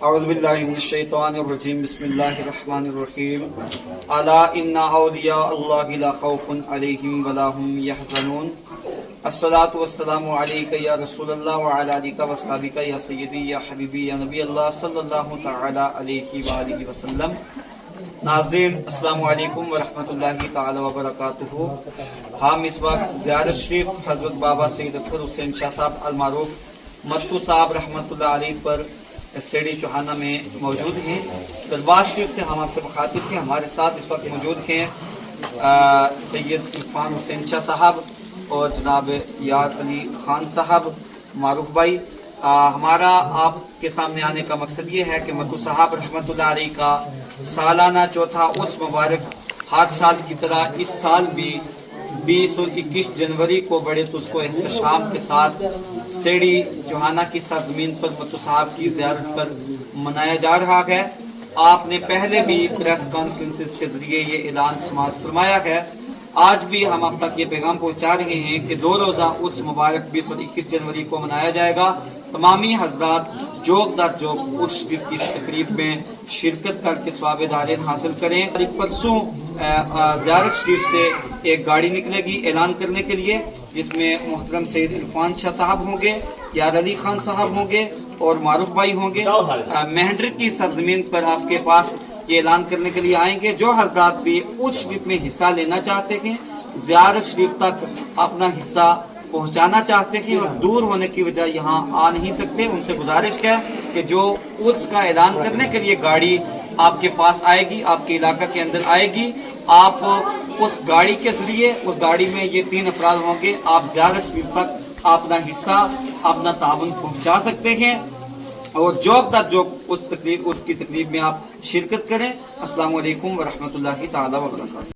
اعوذ باللہ من الشیطان الرجیم بسم اللہ الرحمن الرحیم الا ان اولیاء اللہ لا خوف علیہم ولا هم يحزنون الصلاۃ والسلام علیک یا رسول اللہ وعلی آلک واصحابک یا سیدی یا حبیبی یا نبی اللہ صلی اللہ تعالی علیہ وآلہ وسلم۔ ناظرین السلام علیکم ورحمۃ اللہ تعالی وبرکاتہ۔ ہم اس وقت زیارت شریف حضرت بابا سید اختر حسین شاہ صاحب المعروف متو صاحب رحمۃ اللہ علیہ پر سیڑھی چوہانہ میں موجود ہیں۔ دربار شریف سے ہم آپ سے مخاطب ہیں۔ ہمارے ساتھ اس وقت موجود ہیں سید عرفان حسین شاہ صاحب اور جناب یار علی خان صاحب معروف بھائی۔ ہمارا آپ کے سامنے آنے کا مقصد یہ ہے کہ متو صاحب رحمۃ اللہ علیہ کا سالانہ چوتھا عرس مبارک ہر سال کی طرح اس سال بھی 20 اور 21 جنوری کو بڑے تجھ کو احتشام کے ساتھ سیڑھی چوہانہ کی سرزمین پر متو صاحب کی زیارت پر منایا جا رہا ہے۔ آپ نے پہلے بھی پریس کانفرنسز کے ذریعے یہ اعلان سماعت فرمایا ہے۔ آج بھی ہم اب تک یہ پیغام پہنچا رہے ہیں کہ 2 روزہ عرس مبارک 20 اور 21 جنوری کو منایا جائے گا۔ تمامی حضرات جوک در جوک عرس شریف کی تقریب میں شرکت کر کے ثواب دارین حاصل کریں۔ پرسوں زیارت شریف سے ایک گاڑی نکلے گی اعلان کرنے کے لیے، جس میں محترم سید عرفان شاہ صاحب ہوں گے، یار علی خان صاحب ہوں گے اور معروف بھائی ہوں گے۔ مہنڈر کی سرزمین پر آپ کے پاس یہ اعلان کرنے کے لیے آئیں گے۔ جو حضرات بھی عرس شریف میں حصہ لینا چاہتے ہیں، زیارت شریف تک اپنا حصہ پہنچانا چاہتے ہیں اور دور ہونے کی وجہ یہاں آ نہیں سکتے، ان سے گزارش ہے کہ جو عرس کا اعلان کرنے کے لیے گاڑی آپ کے پاس آئے گی، آپ کے علاقہ کے اندر آئے گی، آپ اس گاڑی کے ذریعے اس گاڑی میں یہ 3 افراد ہوں گے، آپ زیارت شریف تک اپنا حصہ اپنا تعاون پہنچا سکتے ہیں اور جوک در جوک اس کی تقریب میں آپ شرکت کریں۔ السلام علیکم ورحمۃ اللہ تعالی وبرکاتہ۔